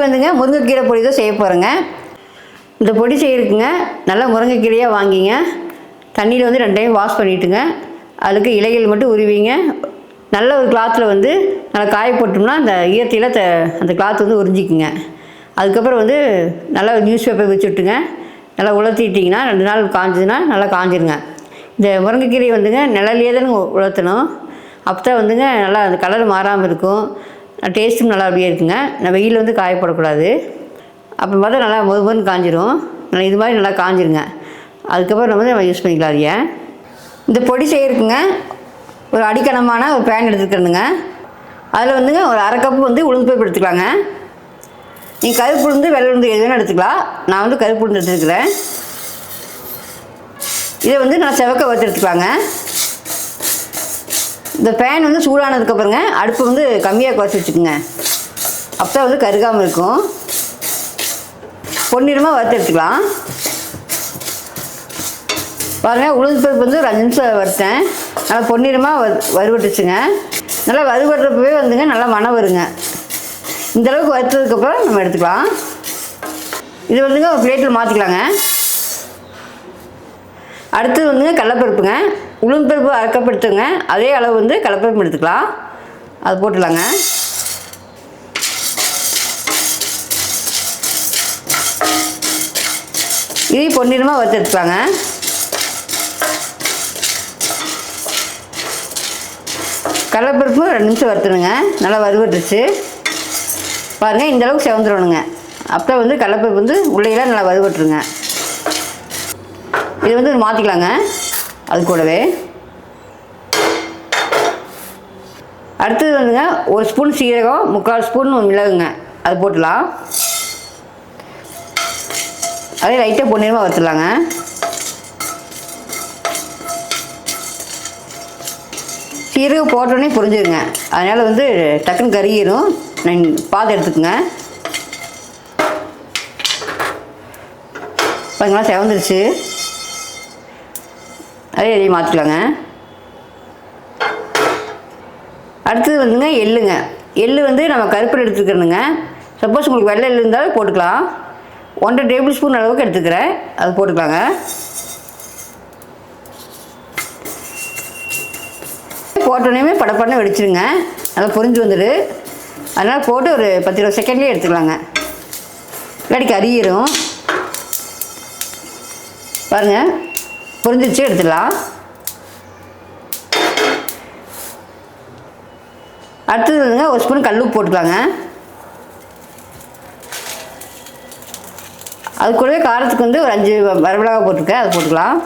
வந்துங்க முருங்கைக்கீரை பொடி தான் செய்ய போகிறேங்க. இந்த பொடி செய்யறதுக்குங்க நல்லா முருங்கைக்கீரையாக வாங்கிங்க தண்ணியில் வந்து 2 டைம் வாஷ் பண்ணிவிட்டுங்க அதுக்கு இலைகள் மட்டும் உருவிங்க நல்ல ஒரு கிளாத்தில் வந்து நல்லா காய போட்டோம்னா அந்த ஈரத்தையில் அந்த கிளாத் வந்து உறிஞ்சிக்குங்க. அதுக்கப்புறம் வந்து நல்லா நியூஸ் பேப்பர் வச்சுட்டுங்க நல்லா உலர்த்திட்டிங்கன்னா 2 நாள் காஞ்சதுன்னா நல்லா காஞ்சிருங்க. இந்த முருங்கைக்கீரை வந்துங்க நிழலையே தானே உலர்த்தணும். அப்போ தான் வந்துங்க நல்லா அந்த கலர் மாறாமல் இருக்கும். டேஸ்ட்டும் நல்லா அப்படியே இருக்குங்க. நான் வெயில் வந்து காயப்படக்கூடாது. அப்புறம் பார்த்தா நல்லா மொறுமொறுன்னு காஞ்சிரும். நல்லா இது மாதிரி நல்லா காஞ்சிருங்க. அதுக்கப்புறம் நம்ம யூஸ் பண்ணிக்கலாம். அதையே இந்த பொடி செய்யறதுக்குங்க ஒரு அடிக்கணமான ஒரு பேன் எடுத்துக்கிறேனுங்க. அதில் வந்துங்க ஒரு 1/2 கப்பு வந்து உளுந்து பருப்பு எடுத்துக்கலாங்க. நீங்கள் கருப்பு உளுந்து வெள்ளை உளுந்து எது வேணும் எடுத்துக்கலாம். நான் வந்து கருப்பு உளுந்து எடுத்துருக்கிறேன். இதை வந்து நான் செவக்க வறுத்து எடுத்துக்கலாங்க. இந்த பேன் வந்து சூடானதுக்கப்புறங்க அடுப்பு வந்து கம்மியாக குறைச்சி வச்சுக்கோங்க. அப்போ தான் வந்து கருகாமல் இருக்கும். பொன்னிறமாக வறுத்து எடுத்துக்கலாம். பாருங்கள் உளுந்து பருப்பு வந்து ஒரு 5 நிமிஷம் வறுத்தேன். நல்லா பொன்னிறமாக வறுவட்டுச்சுங்க. நல்லா வறுவட்டுறப்பவே வந்துங்க நல்லா மணம் வருங்க. இந்தளவுக்கு வறுத்ததுக்கப்புறம் நம்ம எடுத்துக்கலாம். இது வந்துங்க ஒரு பிளேட்டில் மாற்றிக்கலாங்க. அடுத்தது வந்துங்க கடலைப்பருப்புங்க. உளுந்து பருப்பு 1/2 கப் எடுத்துங்க. அதே அளவு வந்து கடலைப்பருப்பு எடுத்துக்கலாம். அது போட்டுடலாங்க. இதையும் பொன்னிறமாக வறுத்து எடுத்துக்கலாங்க. கடலைப்பருப்பு 2 நிமிஷம் வறுத்துணுங்க. நல்லா வறுவட்டுருச்சு பாருங்கள். இந்தளவுக்கு செவந்துடணுங்க. அப்போ வந்து கடலைப்பருப்பு வந்து உள்ளேயெல்லாம் நல்லா வறுவட்டுருங்க. இது வந்து மாற்றிக்கலாங்க. அது கூடவே அடுத்தது வந்துங்க 1 ஸ்பூன் சீரகம் 3/4 ஸ்பூன் மிளகுங்க. அது போட்டுடலாம். அதே லைட்டாக பொன்னிறமாக வறுத்துடலாங்க. சீரகம் போட்டோடனே புரிஞ்சுருங்க. அதனால் வந்து டக்குன்னு கருகிரும். பார்த்து எடுத்துக்கோங்க. பாருங்களா செவந்துருச்சு. அதே எதையும் மாற்றிக்கலாங்க. அடுத்தது வந்துங்க எள்ளுங்க. எள்ளு வந்து நம்ம கருப்பில் எடுத்துக்கிறோங்க. சப்போஸ் உங்களுக்கு வெள்ளை எள்ளு இருந்தாலும் போட்டுக்கலாம். 1/2 டேபிள் ஸ்பூன் அளவுக்கு எடுத்துக்கிறேன். அது போட்டுக்கலாங்க. போட்டோன்னே படப்படனே வெடிச்சிருங்க. நல்லா பொரிஞ்சு வந்துடு. அதனால் போட்டு ஒரு 10-20 செகண்ட்லேயே எடுத்துக்கலாங்க. இல்லாட்டி கறியிரும். பாருங்கள் பொரிஞ்சிச்சு எடுத்துடலாம். அடுத்தது வந்துங்க 1 ஸ்பூன் கல்லுப்பு போட்டுக்கலாங்க. அது கூடவே காரத்துக்கு வந்து ஒரு 5 வரமிளகா போட்டிருக்கேன். அது போட்டுக்கலாம்.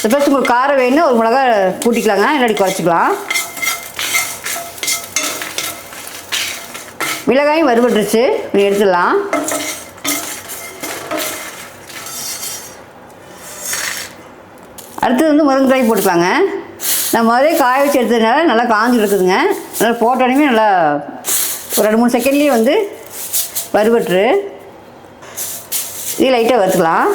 சப்போஸ் உங்களுக்கு காரம் வேணும் ஒரு மிளகா கூட்டிக்கலாங்க. இல்லாட்டி குறைச்சிக்கலாம். மிளகாயும் வறுபட்டுருச்சு. எடுத்துடலாம். அடுத்தது வந்து முருங்கைக்காய் போட்டுக்கலாங்க. நான் முதலே காய வச்சு எடுத்ததுனால நல்லா காஞ்சி இருக்குதுங்க. நல்லா போட்டோடனே நல்லா ஒரு 2-3 செகண்ட்லேயே வந்து வறுபட்டுரு. இது லைட்டாக வறுத்துக்கலாம்.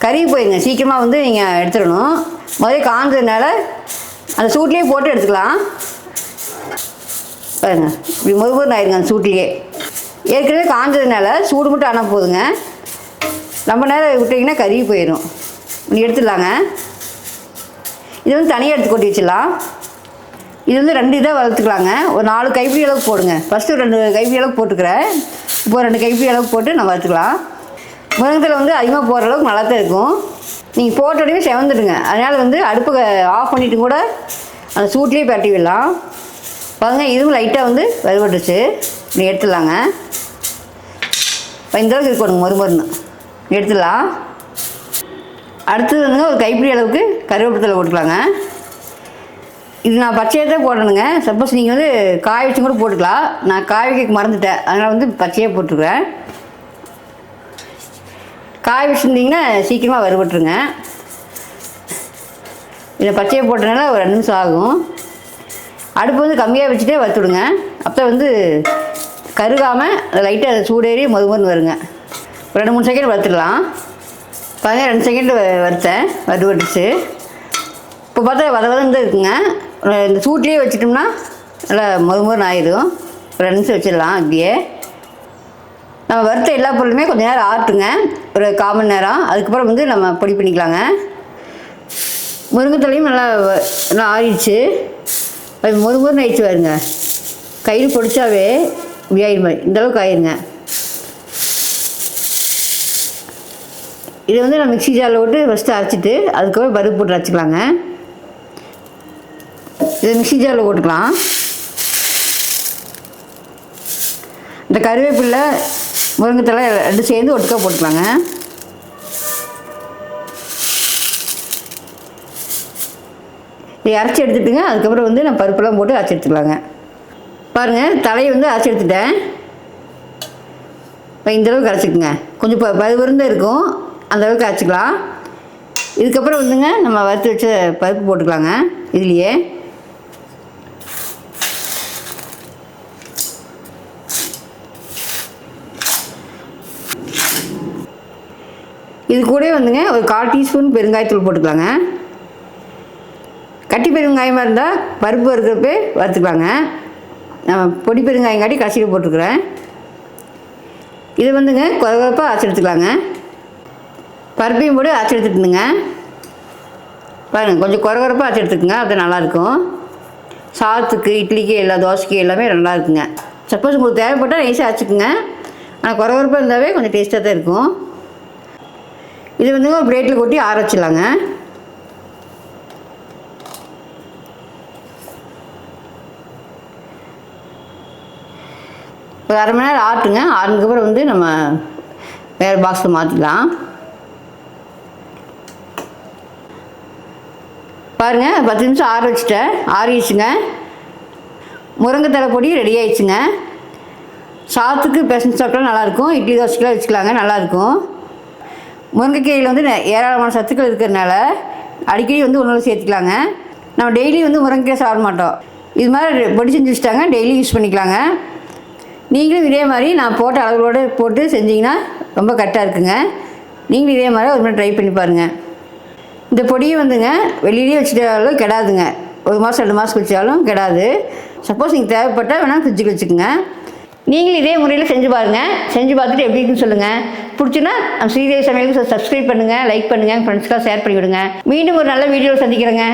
கருகி போயிடுங்க. சீக்கிரமாக வந்து நீங்கள் எடுத்துடணும். முதலே காஞ்சதுனால அந்த சூட்லேயே போட்டு எடுத்துக்கலாம். பாருங்க இப்படி முருகன் ஆயிருங்க. அந்த சூட்லேயே ஏற்கனவே காஞ்சதுனால சூடு மட்டும் ஆனால் போதுங்க. ரொம்ப நேரம் விட்டிங்கன்னா கருகி போயிடும். எடுத்துடலாங்க. இது வந்து தனியாக எடுத்து கொட்டி வச்சிடலாம். இது வந்து 2 இதாக வளர்த்துக்கலாங்க. ஒரு 4 கைப்பிடி அளவுக்கு போடுங்க. ஃபஸ்ட்டு 2 கைப்பிடி அளவுக்கு போட்டுக்கிறேன். இப்போ 2 கைப்பிடி அளவுக்கு போட்டு நம்ம வறுத்துக்கலாம். முருங்கைத்தலை வந்து அதிகமாக போடுற அளவுக்கு நல்லா தான் இருக்கும். நீங்கள் போட்டோடனே செவந்துடுங்க. அதனால் வந்து அடுப்பை ஆஃப் பண்ணிவிட்டு கூட அந்த சூட்லேயே பரட்டி விடலாம். பாருங்கள் இதுவும் லைட்டாக வந்து வறுபட்டுச்சு. நீ எடுத்துடலாங்க. இந்தளவுக்கு இருக்கணும் மறுமருன்னு எடுத்துடலாம். அடுத்தது வந்துங்க ஒரு கைப்பிடி அளவுக்கு கருவேப்பிலை போட்டுக்கலாங்க. இது நான் பச்சையாக தான் போடணுங்க. சப்போஸ் நீங்கள் வந்து காய வச்சு கூட போட்டுக்கலாம். நான் காய வைக்க மறந்துட்டேன். அதனால் வந்து பச்சையாக போட்டுருக்கேன். காய வச்சுருந்தீங்கன்னா சீக்கிரமாக வறுபட்டுருங்க. இதை பச்சையாக போட்டதுனால ஒரு 2 நிமிஷம் ஆகும். அடுப்பு வந்து கம்மியாக வச்சுட்டே வறுத்துடுங்க. அப்போ வந்து கருகாமல் லைட்டாக சூடேறி மொறுமொறுன்னு வருங்க. ஒரு 2-3 செகண்ட் வறுத்துடலாம். பாருங்கள் 2 செகண்ட் வறுத்தேன். வறுபட்டுச்சு. இப்போ பார்த்தா வதவதன்னு தான் இருக்குங்க. இந்த சூட்லேயே வச்சுட்டோம்னா நல்லா மொறுமொறுன்னு ஆயிடும். ஒரு 2 நிமிஷம் வச்சிடலாம். இப்படியே நம்ம வறுத்த எல்லா பொருளுமே கொஞ்சம் நேரம் ஆட்டுங்க, ஒரு 1/4 மணி நேரம். அதுக்கப்புறம் வந்து நம்ம பொடி பண்ணிக்கலாங்க. முருங்கைத்தலையும் நல்லா நல்லா ஆறிடுச்சு. அது முறுமுறுன்னு ஆயிடுச்சு பாருங்க. கையில் பொடிச்சாவே இப்படி ஆயிடுமா, இந்தளவுக்கு ஆயிருங்க. இதை வந்து நம்ம மிக்ஸி ஜாரில் போட்டு ஃபஸ்ட்டு அரைச்சிட்டு அதுக்கப்புறம் பருப்பு போட்டு அரைச்சிக்கலாங்க. இதை மிக்ஸி ஜாரில் போட்டுக்கலாம். இந்த கருவேப்பிலை முருங்கைத்தலை 2 சேர்ந்து ஒட்டுக்கா போட்டுக்கலாங்க. இதை அரைச்சி எடுத்துட்டுங்க. அதுக்கப்புறம் வந்து நான் பருப்பெல்லாம் போட்டு அரைச்சி எடுத்துக்கலாங்க. பாருங்கள், தலையை வந்து அரைச்சி எடுத்துட்டேன். இப்போ இந்தளவுக்கு அரைச்சிக்குங்க. கொஞ்சம் பருவருந்தான் இருக்கும், அந்தளவுக்கு அரைச்சிக்கலாம். இதுக்கப்புறம் வந்துங்க நம்ம வறுத்து வச்ச பருப்பு போட்டுக்கலாங்க. இதுலேயே இது கூட வந்துங்க ஒரு 1/4 டீஸ்பூன் பெருங்காயத்தூள் போட்டுக்கலாங்க. கட்டி பெருங்காயமாக இருந்தால் பருப்பு வறுக்கிறப்ப வறுத்துக்கலாங்க. நான் பொடி பெருங்காயம் காட்டி கடைசியில் போட்டுருக்குறேன். இது வந்துங்க குறைப்பாக அரைச்சி எடுத்துக்கலாங்க. பருப்பையும் போட்டு அரைச்சி எடுத்துட்டுங்க. பாருங்கள், கொஞ்சம் குறைப்பாக அரைச்சி எடுத்துக்கோங்க, அது நல்லாயிருக்கும். சாதத்துக்கு, இட்லிக்கு, எல்லா தோசைக்கு எல்லாமே நல்லா இருக்குங்க. சப்போஸ் உங்களுக்கு தேவைப்பட்டால் நைஸாக அரைச்சிக்குங்க. ஆனால் குறைப்பாக இருந்தாவே கொஞ்சம் டேஸ்ட்டாக தான் இருக்கும். இது வந்துங்க ஒரு பிளேட்டில் கொட்டி ஆற வச்சிடலாங்க. ஒரு 1/2 மணி நேரம் ஆட்டுங்க. ஆறுனதுக்கப்புறம் வந்து நம்ம வேறு பாக்ஸில் மாற்றிக்கலாம். பாருங்கள், 10 நிமிஷம் ஆற வச்சுட்டேன். ஆறிடுச்சுங்க. முருங்கைத்தலை பொடி ரெடி ஆயிடுச்சுங்க. சாதத்துக்கு பெசஞ்சு சாப்பிட்டா நல்லாயிருக்கும். இட்லி தோசைக்கெலாம் வச்சுக்கலாங்க, நல்லாயிருக்கும். முருங்கைக்கீரையில் வந்து ஏராளமான சத்துக்கள் இருக்கிறதுனால அடிக்கடி வந்து உணவு சேர்த்துக்கலாங்க. நம்ம டெய்லி வந்து முருங்கைக்கீரை சாப்பிட மாட்டோம். இது மாதிரி பொடி செஞ்சு வச்சுட்டாங்க, டெய்லி யூஸ் பண்ணிக்கலாங்க. நீங்களும் இதே மாதிரி நான் போட்ட அளவுகளோடு போட்டு செஞ்சிங்கன்னா ரொம்ப கரெக்டாக இருக்குங்க. நீங்களும் இதே மாதிரி ஒரு மாதிரி ட்ரை பண்ணி பாருங்கள். இந்த பொடியை வந்துங்க வெளியிலேயே வச்சுட்டாலும் கெடாதுங்க. 1 மாதம் 2 மாதம் வச்சாலும் கெடாது. சப்போஸ் நீங்கள் தேவைப்பட்டால் வேணால் ஃப்ரிட்ஜுக்கு வச்சுக்கோங்க. நீங்களும் இதே முறையில் செஞ்சு பாருங்கள். செஞ்சு பார்த்துட்டு எப்படி இருக்குன்னு சொல்லுங்கள். பிடிச்சுன்னா நம்ம ஸ்ரீதேவி சமையலுக்கு சப்ஸ்கிரைப் பண்ணுங்கள், லைக் பண்ணுங்கள், ஃப்ரெண்ட்ஸ்க்காக ஷேர் பண்ணி விடுங்க. மீண்டும் ஒரு நல்ல வீடியோவில் சந்திக்கிறேங்க.